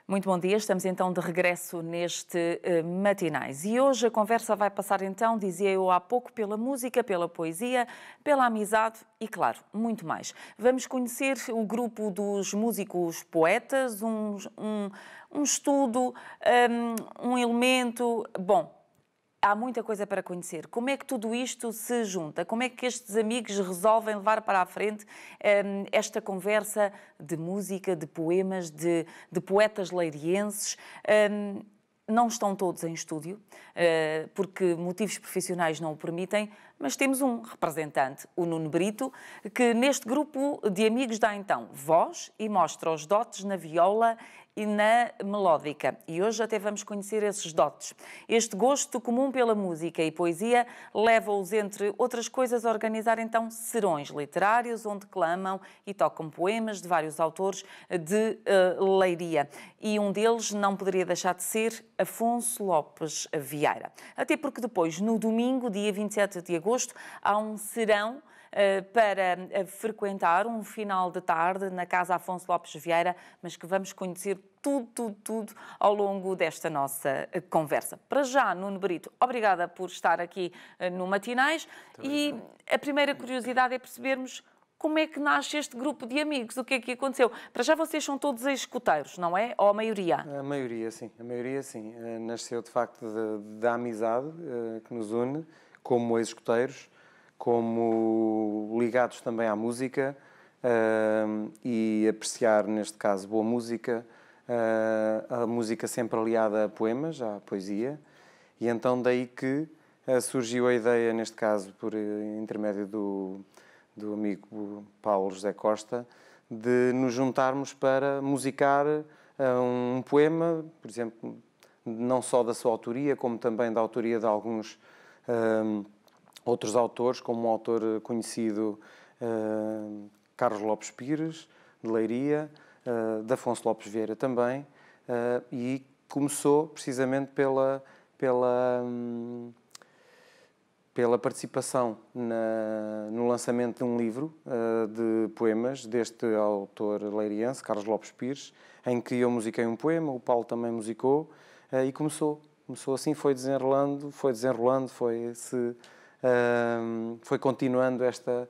Muito bom dia, estamos então de regresso neste Matinais e hoje a conversa vai passar então, dizia eu há pouco, pela música, pela poesia, pela amizade e, claro, muito mais. Vamos conhecer o grupo dos músicos poetas, um estudo, um elemento... Bom, há muita coisa para conhecer. Como é que tudo isto se junta? Como é que estes amigos resolvem levar para a frente esta conversa de música, de poemas, de poetas leirienses? Não estão todos em estúdio, porque motivos profissionais não o permitem, mas temos um representante, o Nuno Brito, que neste grupo de amigos dá então voz e mostra os dotes na viola e na melódica. E hoje até vamos conhecer esses dotes. Este gosto comum pela música e poesia leva-os, entre outras coisas, a organizar então serões literários, onde declamam e tocam poemas de vários autores de Leiria. E um deles não poderia deixar de ser Afonso Lopes Vieira. Até porque depois, no domingo, dia 27 de agosto, há um serão para frequentar um final de tarde na Casa Afonso Lopes Vieira, mas que vamos conhecer tudo ao longo desta nossa conversa. Para já, Nuno Brito, obrigada por estar aqui no Matinais. E a primeira curiosidade é percebermos como é que nasce este grupo de amigos, o que é que aconteceu. Para já vocês são todos ex-escuteiros, não é? Ou a maioria? A maioria, sim. A maioria, sim. Nasceu, de facto, da amizade que nos une, como ex-escuteiros, como ligados também à música e apreciar, neste caso, boa música, a música sempre aliada a poemas, à poesia, e então daí que surgiu a ideia, neste caso, por intermédio do amigo Paulo José Costa, de nos juntarmos para musicar um poema, por exemplo, não só da sua autoria, como também da autoria de alguns outros autores, como um autor conhecido, Carlos Lopes Pires, de Leiria, de Afonso Lopes Vieira também, e começou precisamente pela participação no lançamento de um livro de poemas deste autor leiriense, Carlos Lopes Pires, em que eu musiquei um poema, o Paulo também musicou, e começou assim, foi desenrolando, foi continuando esta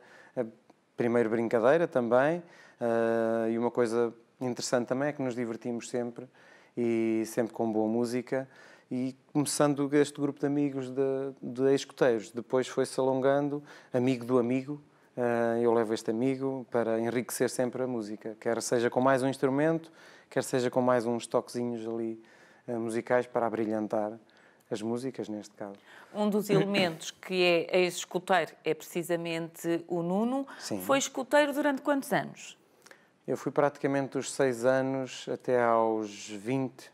primeira brincadeira também, e uma coisa interessante também é que nos divertimos sempre, e sempre com boa música, e começando este grupo de amigos de ex-escuteiros, depois foi-se alongando, amigo do amigo, eu levo este amigo para enriquecer sempre a música, quer seja com mais um instrumento, quer seja com mais uns toquezinhos ali musicais para abrilhantar as músicas, neste caso. Um dos elementos que é ex-escuteiro é precisamente o Nuno. Sim. Foi escuteiro durante quantos anos? Eu fui praticamente dos 6 anos até aos 20.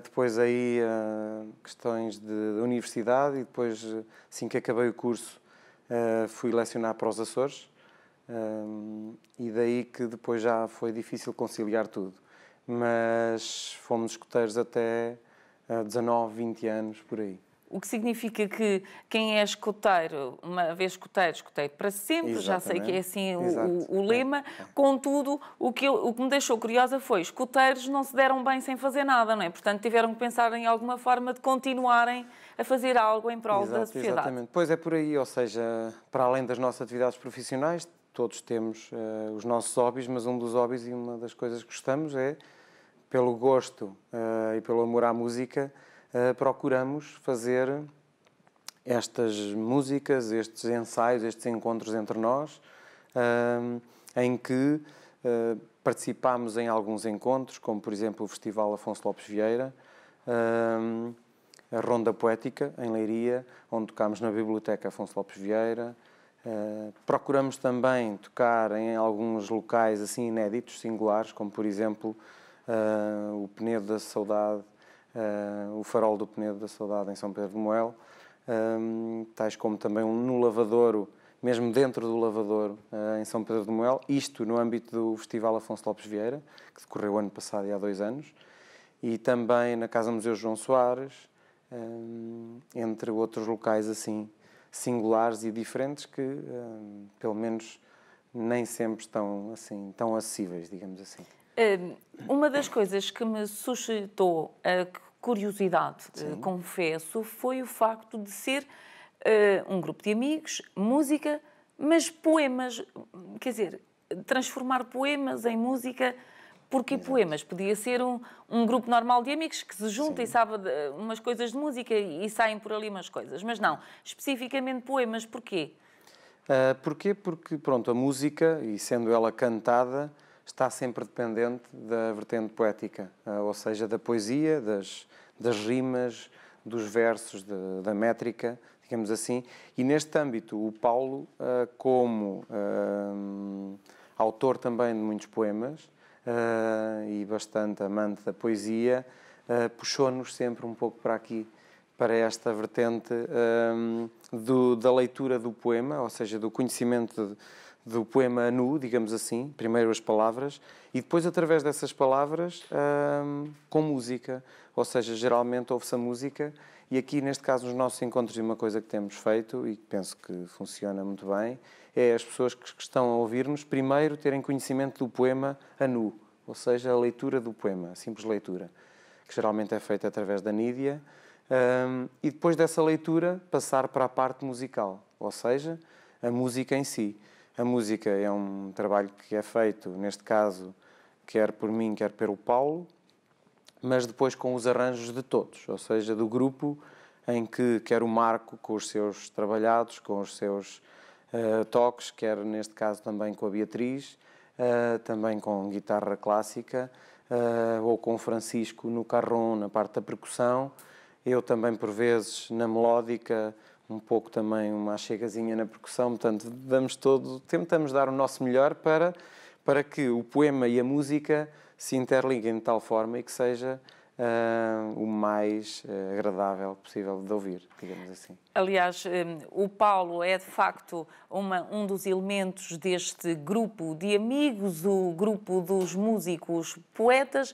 Depois aí questões de universidade e depois, assim que acabei o curso, fui lecionar para os Açores, e daí que depois já foi difícil conciliar tudo. Mas fomos escuteiros até 19, 20 anos, por aí. O que significa que quem é escuteiro, uma vez escuteiro, escuteiro para sempre. Exatamente. Já sei que é assim o lema. Contudo, o que me deixou curiosa foi que escuteiros não se deram bem sem fazer nada, não é? Portanto, tiveram que pensar em alguma forma de continuarem a fazer algo em prol da sociedade. Exatamente. Pois é por aí, ou seja, para além das nossas atividades profissionais, todos temos os nossos hobbies, mas um dos hobbies e uma das coisas que gostamos é, pelo gosto e pelo amor à música, procuramos fazer estas músicas, estes ensaios, estes encontros entre nós, em que participámos em alguns encontros, como por exemplo o Festival Afonso Lopes Vieira, a Ronda Poética em Leiria, onde tocámos na Biblioteca Afonso Lopes Vieira. Procuramos também tocar em alguns locais assim inéditos, singulares, como por exemplo o Penedo da Saudade, o Farol do Penedo da Saudade em São Pedro de Moel, tais como também no Lavadouro, mesmo dentro do Lavadouro, em São Pedro de Moel, isto no âmbito do Festival Afonso Lopes Vieira, que decorreu ano passado e há 2 anos, e também na Casa Museu João Soares, entre outros locais assim singulares e diferentes que, pelo menos, nem sempre estão assim tão acessíveis, digamos assim. Uma das coisas que me suscitou a curiosidade, confesso, foi o facto de ser um grupo de amigos, música, mas poemas, quer dizer, transformar poemas em música. Porque Exato. poemas? Podia ser um grupo normal de amigos que se junta e sabe umas coisas de música e saem por ali umas coisas. Mas não, especificamente poemas, porquê? Porquê? Porque, pronto, a música, e sendo ela cantada, está sempre dependente da vertente poética, ou seja, da poesia, das rimas, dos versos, da métrica, digamos assim. E neste âmbito, o Paulo, como autor também de muitos poemas, e bastante amante da poesia, puxou-nos sempre um pouco para aqui, para esta vertente da leitura do poema, ou seja, do conhecimento do poema nu, digamos assim, primeiro as palavras, e depois através dessas palavras com música, ou seja, geralmente ouve-se a música, e aqui neste caso nos nossos encontros, uma coisa que temos feito e que penso que funciona muito bem, é as pessoas que estão a ouvir-nos primeiro terem conhecimento do poema a nu, ou seja, a leitura do poema, a simples leitura, que geralmente é feita através da Nídia, e depois dessa leitura passar para a parte musical, ou seja, a música em si. A música é um trabalho que é feito, neste caso, quer por mim, quer pelo Paulo, mas depois com os arranjos de todos, ou seja, do grupo em que quer o Marco com os seus trabalhados, com os seus toques, quer neste caso também com a Beatriz, também com guitarra clássica, ou com o Francisco no carrom, na parte da percussão, eu também por vezes na melódica, um pouco também uma achegazinha na percussão, portanto tentamos dar o nosso melhor para que o poema e a música se interliguem de tal forma e que seja o mais agradável possível de ouvir, digamos assim. Aliás, o Paulo é de facto um dos elementos deste grupo de amigos, o grupo dos músicos poetas,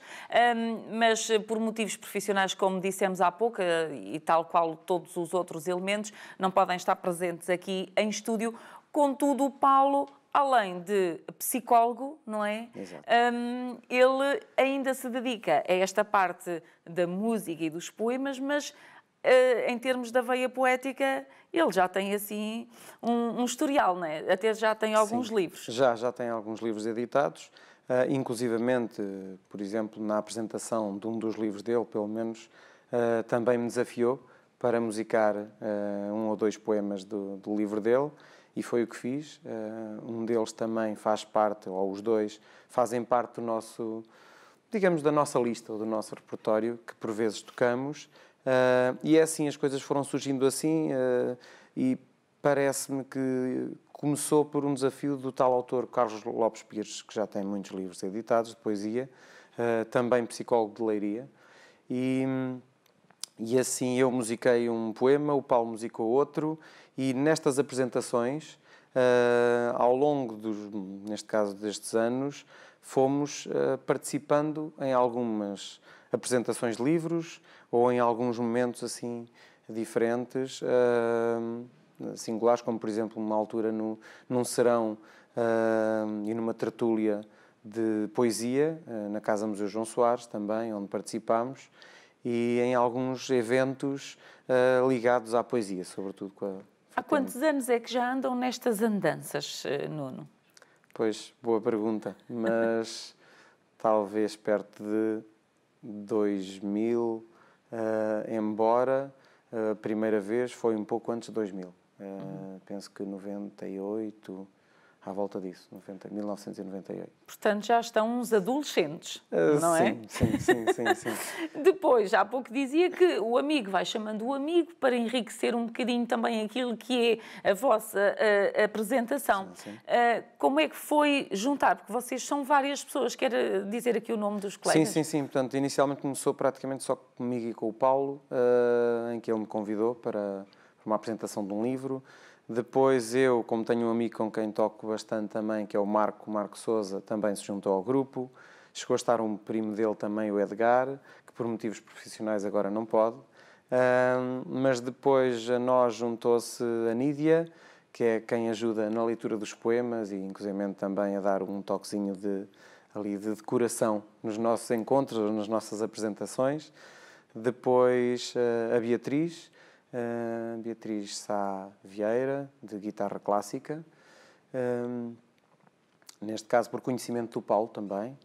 mas por motivos profissionais, como dissemos há pouco, e tal qual todos os outros elementos, não podem estar presentes aqui em estúdio. Contudo, o Paulo, além de psicólogo, não é? Exato. Ele ainda se dedica a esta parte da música e dos poemas, mas em termos da veia poética, ele já tem assim um historial, não é? Até já tem alguns livros. Já tem alguns livros editados, inclusivamente, por exemplo, na apresentação de um dos livros dele, pelo menos, também me desafiou para musicar um ou dois poemas do livro dele. E foi o que fiz. Um deles também faz parte, ou os dois, fazem parte do nosso, digamos, da nossa lista, ou do nosso repertório, que por vezes tocamos. E é assim, as coisas foram surgindo assim, e parece-me que começou por um desafio do tal autor Carlos Lopes Pires, que já tem muitos livros editados de poesia, também psicólogo de Leiria. E assim eu musiquei um poema, o Paulo musicou outro, e nestas apresentações, ao longo neste caso destes anos, fomos participando em algumas apresentações de livros ou em alguns momentos assim diferentes, singulares, como por exemplo uma altura num serão e numa tertúlia de poesia na Casa Museu João Soares também, onde participámos, e em alguns eventos ligados à poesia, sobretudo com a... Há quantos anos é que já andam nestas andanças, Nuno? Pois, boa pergunta, mas talvez perto de 2000, embora a primeira vez foi um pouco antes de 2000. Penso que 98, à volta disso, 1998. Portanto, já estão uns adolescentes, não é? Sim. Depois, há pouco dizia que o amigo vai chamando o amigo para enriquecer um bocadinho também aquilo que é a vossa apresentação. Sim. Como é que foi juntar? Porque vocês são várias pessoas. Quer dizer aqui o nome dos colegas? Sim. Portanto, inicialmente começou praticamente só comigo e com o Paulo, em que ele me convidou para uma apresentação de um livro. Depois eu, como tenho um amigo com quem toco bastante também, que é o Marco Sousa, também se juntou ao grupo. Chegou a estar um primo dele também, o Edgar, que por motivos profissionais agora não pode. Mas depois a nós juntou-se a Nídia, que é quem ajuda na leitura dos poemas e inclusive também a dar um toquezinho de ali de decoração nos nossos encontros ou nas nossas apresentações. Depois a Beatriz Sá Vieira, de guitarra clássica, neste caso por conhecimento do Paulo também.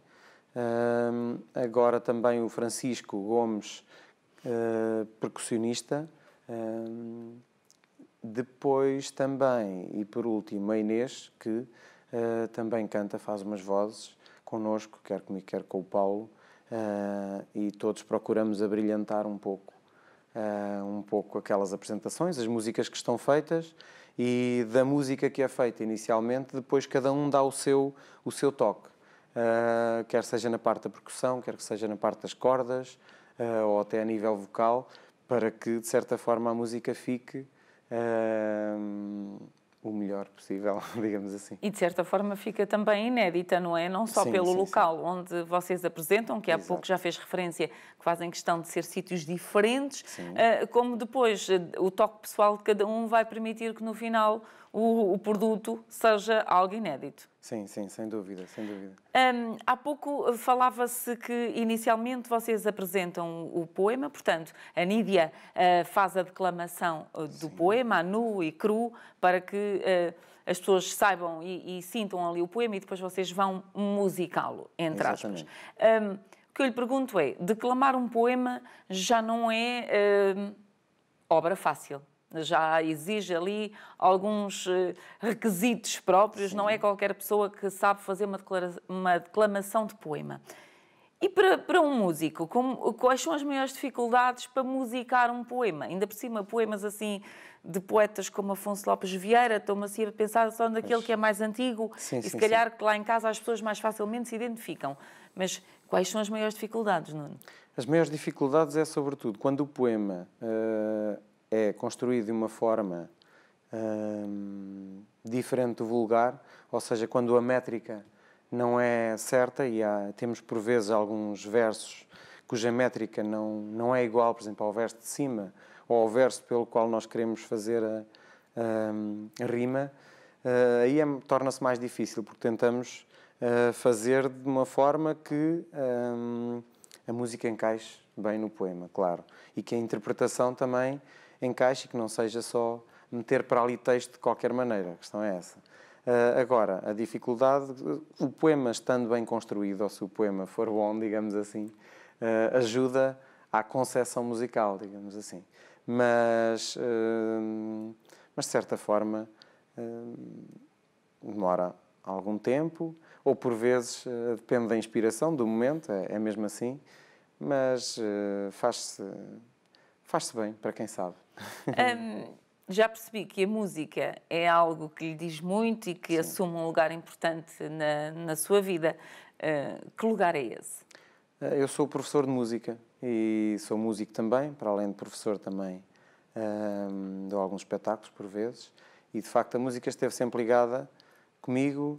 Agora também o Francisco Gomes, percussionista. Depois também, e por último, a Inês, que também canta, faz umas vozes connosco, quer comigo, quer com o Paulo, e todos procuramos abrilhantar um pouco aquelas apresentações, as músicas que estão feitas, e da música que é feita inicialmente, depois cada um dá o seu toque, quer seja na parte da percussão, quer que seja na parte das cordas, ou até a nível vocal, para que, de certa forma, a música fique o melhor possível, digamos assim. E de certa forma fica também inédita, não é? Não só pelo local onde vocês apresentam, que há pouco já fez referência, que fazem questão de ser sítios diferentes, como depois o toque pessoal de cada um vai permitir que no final o produto seja algo inédito. Sim, sem dúvida, sem dúvida. Há pouco falava-se que inicialmente vocês apresentam o poema, portanto, a Nídia faz a declamação do poema, a nu e cru, para que as pessoas saibam e sintam ali o poema e depois vocês vão musicá-lo, entre aspas. O que eu lhe pergunto é, declamar um poema já não é obra fácil. Já exige ali alguns requisitos próprios, não é qualquer pessoa que sabe fazer uma declamação de poema. E para um músico, quais são as maiores dificuldades para musicar um poema? Ainda por cima, poemas assim de poetas como Afonso Lopes Vieira, estou-me assim a pensar só naquele que é mais antigo e se calhar que lá em casa as pessoas mais facilmente se identificam. Mas quais são as maiores dificuldades, Nuno? As maiores dificuldades é, sobretudo, quando o poema é construído de uma forma diferente do vulgar, ou seja, quando a métrica não é certa e temos por vezes alguns versos cuja métrica não é igual, por exemplo, ao verso de cima ou ao verso pelo qual nós queremos fazer a rima, aí torna-se mais difícil, porque tentamos fazer de uma forma que a música encaixe bem no poema, claro, e que a interpretação também encaixe e que não seja só meter para ali texto de qualquer maneira. A questão é essa. Agora, a dificuldade, o poema estando bem construído, ou se o poema for bom, digamos assim, ajuda à concepção musical, digamos assim. Mas de certa forma, demora algum tempo, ou por vezes depende da inspiração, do momento, é mesmo assim, mas faz-se bem, para quem sabe. Já percebi que a música é algo que lhe diz muito e que assume um lugar importante na sua vida. Que lugar é esse? Eu sou professor de música e sou músico também, para além de professor também dou alguns espetáculos por vezes e de facto a música esteve sempre ligada comigo,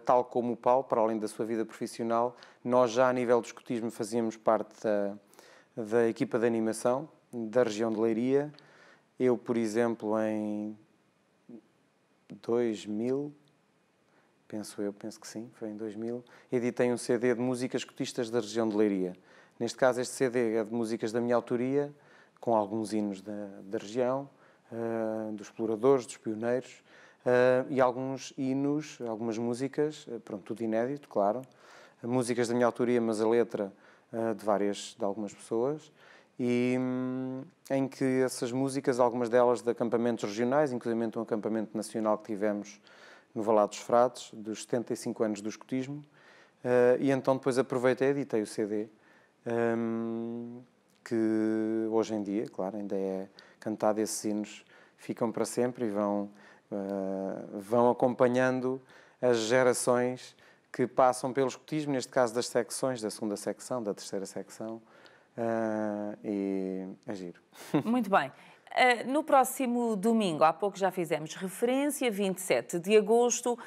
tal como o Paulo, para além da sua vida profissional. Nós já a nível do escotismo fazíamos parte da equipa de animação da região de Leiria. Eu, por exemplo, em 2000, penso que sim, foi em 2000, editei um CD de músicas escotistas da região de Leiria. Neste caso, este CD é de músicas da minha autoria, com alguns hinos da região, dos exploradores, dos pioneiros, e alguns hinos, algumas músicas, pronto, tudo inédito, claro, músicas da minha autoria, mas a letra de algumas pessoas, e em que essas músicas, algumas delas de acampamentos regionais, inclusive um acampamento nacional que tivemos no Valado dos Frades, dos 75 anos do escotismo, e então depois aproveitei e editei o CD, que hoje em dia, claro, ainda é cantado, esses hinos ficam para sempre e vão acompanhando as gerações que passam pelo escotismo, neste caso das secções, da segunda secção, da terceira secção, e é giro. Muito bem. No próximo domingo, há pouco já fizemos referência, 27 de agosto,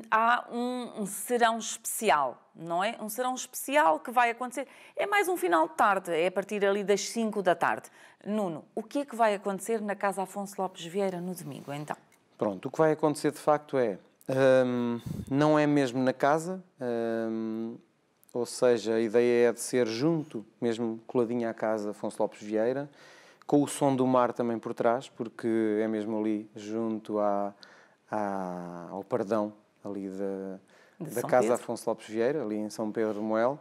há um serão especial, não é? Um serão especial que vai acontecer, é mais um final de tarde, é a partir ali das 5 da tarde. Nuno, o que é que vai acontecer na Casa Afonso Lopes Vieira no domingo, então? Pronto, o que vai acontecer de facto é, Não é mesmo na casa, ou seja, a ideia é de ser junto, mesmo coladinho à casa Afonso Lopes Vieira, com o som do mar também por trás, porque é mesmo ali junto ao Pardão, ali da casa Afonso Lopes Vieira, ali em São Pedro de Moel.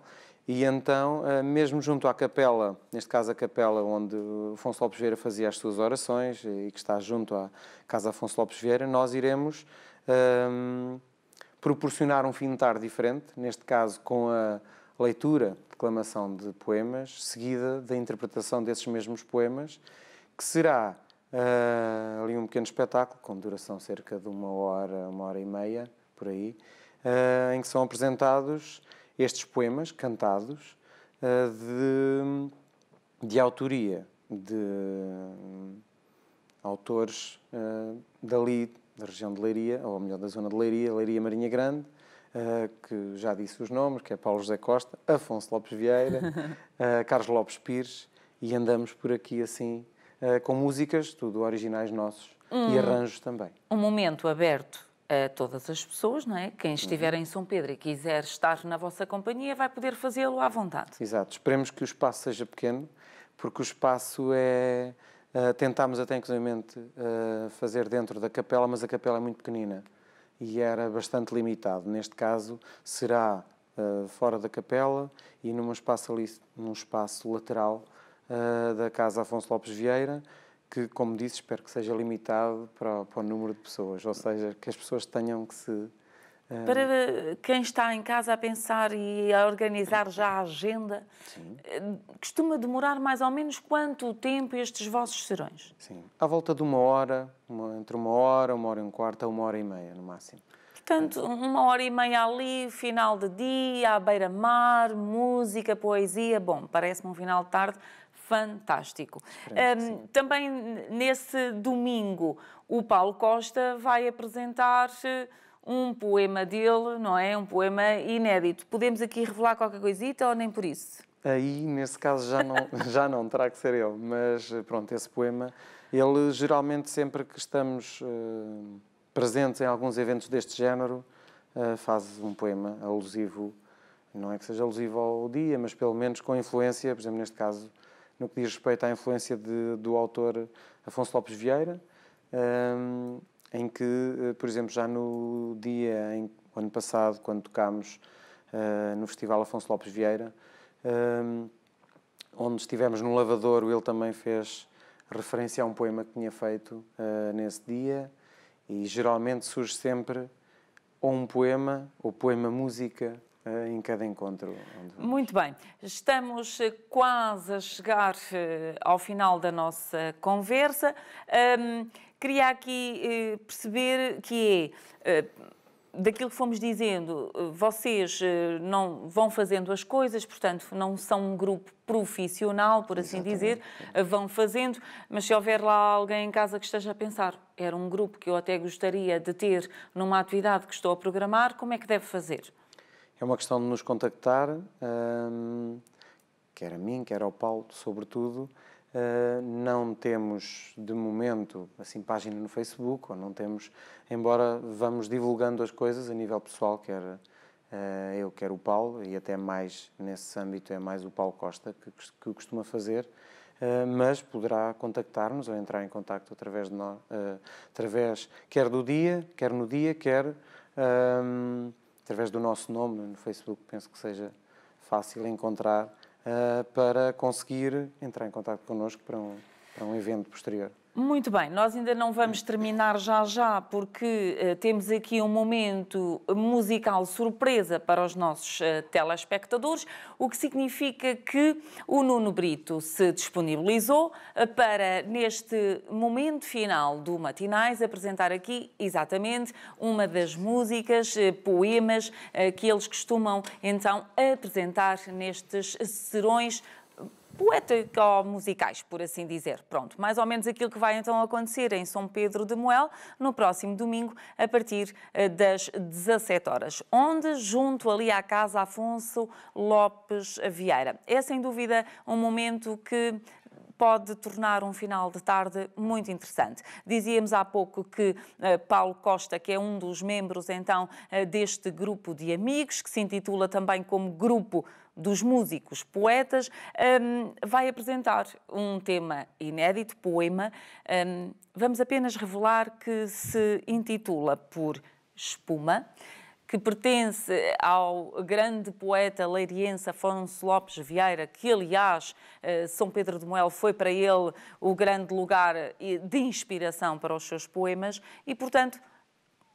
E então, mesmo junto à capela, neste caso a capela onde Afonso Lopes Vieira fazia as suas orações e que está junto à casa Afonso Lopes Vieira, nós iremos proporcionar um fim de tarde diferente, neste caso com a leitura, declamação de poemas, seguida da interpretação desses mesmos poemas, que será ali um pequeno espetáculo, com duração cerca de 1 hora e meia, por aí, em que são apresentados estes poemas cantados de autoria de autores dali, da região de Leiria, ou melhor, da zona de Leiria, Leiria Marinha Grande, que já disse os nomes, que é Paulo José Costa, Afonso Lopes Vieira, Carlos Lopes Pires, e andamos por aqui assim, com músicas, tudo originais nossos, e arranjos também. Um momento aberto a todas as pessoas, não é? Quem estiver em São Pedro e quiser estar na vossa companhia vai poder fazê-lo à vontade. Exato. Esperemos que o espaço seja pequeno, porque o espaço é... tentámos até, inclusivamente, fazer dentro da capela, mas a capela é muito pequenina e era bastante limitado. Neste caso, será fora da capela e num espaço lateral da casa Afonso Lopes Vieira, que, como disse, espero que seja limitado para o número de pessoas, ou seja, que as pessoas tenham que se... Para quem está em casa a pensar e a organizar já a agenda, costuma demorar mais ou menos quanto tempo estes vossos serões? Sim, à volta de 1 hora, entre 1 hora, 1 hora e um quarto a 1 hora e meia, no máximo. Portanto, 1 hora e meia ali, final de dia, à beira-mar, música, poesia. Bom, parece-me um final de tarde fantástico. Também nesse domingo, o Paulo Costa vai apresentar um poema dele, não é? Um poema inédito. Podemos aqui revelar qualquer coisita ou nem por isso? Aí, nesse caso, já não terá que ser ele, mas pronto, esse poema, ele geralmente sempre que estamos presentes em alguns eventos deste género, faz um poema alusivo, não é que seja alusivo ao dia, mas pelo menos com influência, por exemplo, neste caso, no que diz respeito à influência do autor Afonso Lopes Vieira, em que, por exemplo, já no ano passado, quando tocámos no Festival Afonso Lopes Vieira, onde estivemos no Lavadouro, ele também fez referência a um poema que tinha feito nesse dia, e geralmente surge sempre ou um poema ou poema-música em cada encontro. Muito bem, estamos quase a chegar ao final da nossa conversa. Queria aqui perceber que daquilo que fomos dizendo, vocês não vão fazendo as coisas, portanto, não são um grupo profissional, por assim dizer, vão fazendo, mas se houver lá alguém em casa que esteja a pensar, era um grupo que eu até gostaria de ter numa atividade que estou a programar, como é que deve fazer? É uma questão de nos contactar, quer a mim, quer ao Paulo, sobretudo. Não temos, de momento, assim, página no Facebook, ou não temos, embora vamos divulgando as coisas a nível pessoal, quer eu, quer o Paulo, e até mais nesse âmbito é mais o Paulo Costa que costuma fazer, mas poderá contactar-nos ou entrar em contacto através de nós, quer no dia, quer através do nosso nome no Facebook. Penso que seja fácil encontrar para conseguir entrar em contacto connosco para um evento posterior. Muito bem, nós ainda não vamos terminar já, porque temos aqui um momento musical surpresa para os nossos telespectadores, o que significa que o Nuno Brito se disponibilizou para, neste momento final do Matinais, apresentar aqui exatamente uma das músicas, poemas que eles costumam então apresentar nestes serões poético-musicais, por assim dizer. Pronto, mais ou menos aquilo que vai então acontecer em São Pedro de Moel no próximo domingo, a partir das 17 horas, onde, junto ali à casa Afonso Lopes Vieira. É sem dúvida um momento que pode tornar um final de tarde muito interessante. Dizíamos há pouco que Paulo Costa, que é um dos membros então deste grupo de amigos, que se intitula também como Grupo dos Músicos Poetas, vai apresentar um tema inédito, poema. Vamos apenas revelar que se intitula por Espuma, que pertence ao grande poeta leiriense Afonso Lopes Vieira, que, aliás, São Pedro de Moel foi para ele o grande lugar de inspiração para os seus poemas e, portanto,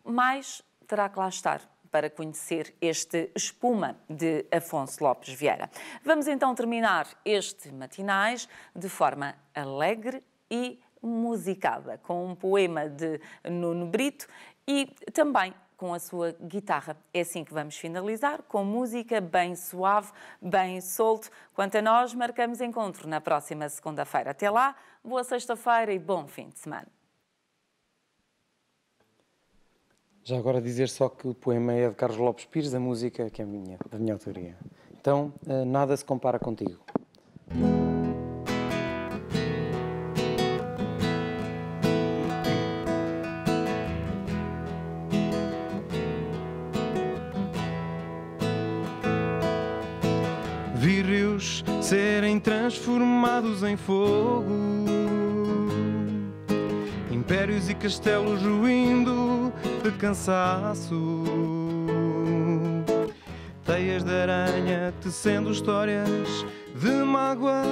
mais terá que lá estar para conhecer este Espuma de Afonso Lopes Vieira. Vamos então terminar este Matinais de forma alegre e musicada, com um poema de Nuno Brito e também com a sua guitarra. É assim que vamos finalizar, com música bem suave, bem solto. Quanto a nós, marcamos encontro na próxima segunda-feira. Até lá, boa sexta-feira e bom fim de semana. Já agora dizer só que o poema é de Carlos Lopes Pires, a música que é da minha autoria. Então, nada se compara contigo. Vi rios serem transformados em fogo, impérios e castelos ruindo de cansaço, teias de aranha tecendo histórias de mágoa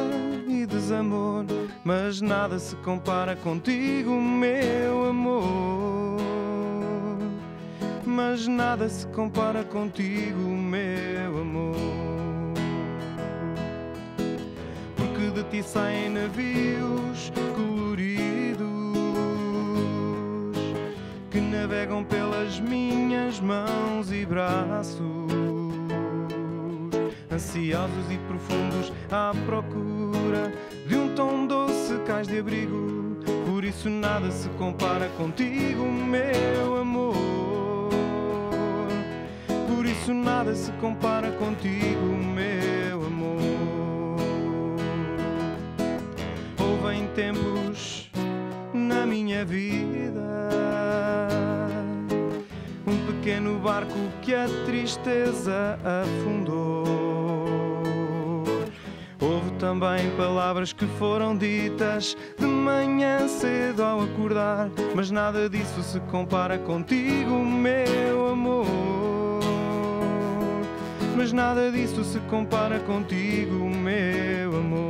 e desamor, mas nada se compara contigo, meu amor. Mas nada se compara contigo, meu amor. Porque de ti saem navios coloridos que navegam pelas minhas mãos e braços, ansiosos e profundos à procura de um tom doce cais de abrigo. Por isso nada se compara contigo, meu amor. Por isso nada se compara contigo, meu amor. Houve tempos na minha vida um pequeno barco que a tristeza afundou. Houve também palavras que foram ditas de manhã cedo ao acordar, mas nada disso se compara contigo, meu amor. Mas nada disso se compara contigo, meu amor.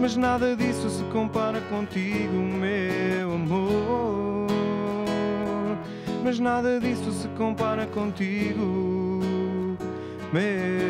Mas nada disso se compara contigo, meu amor. Mas nada disso se compara contigo, meu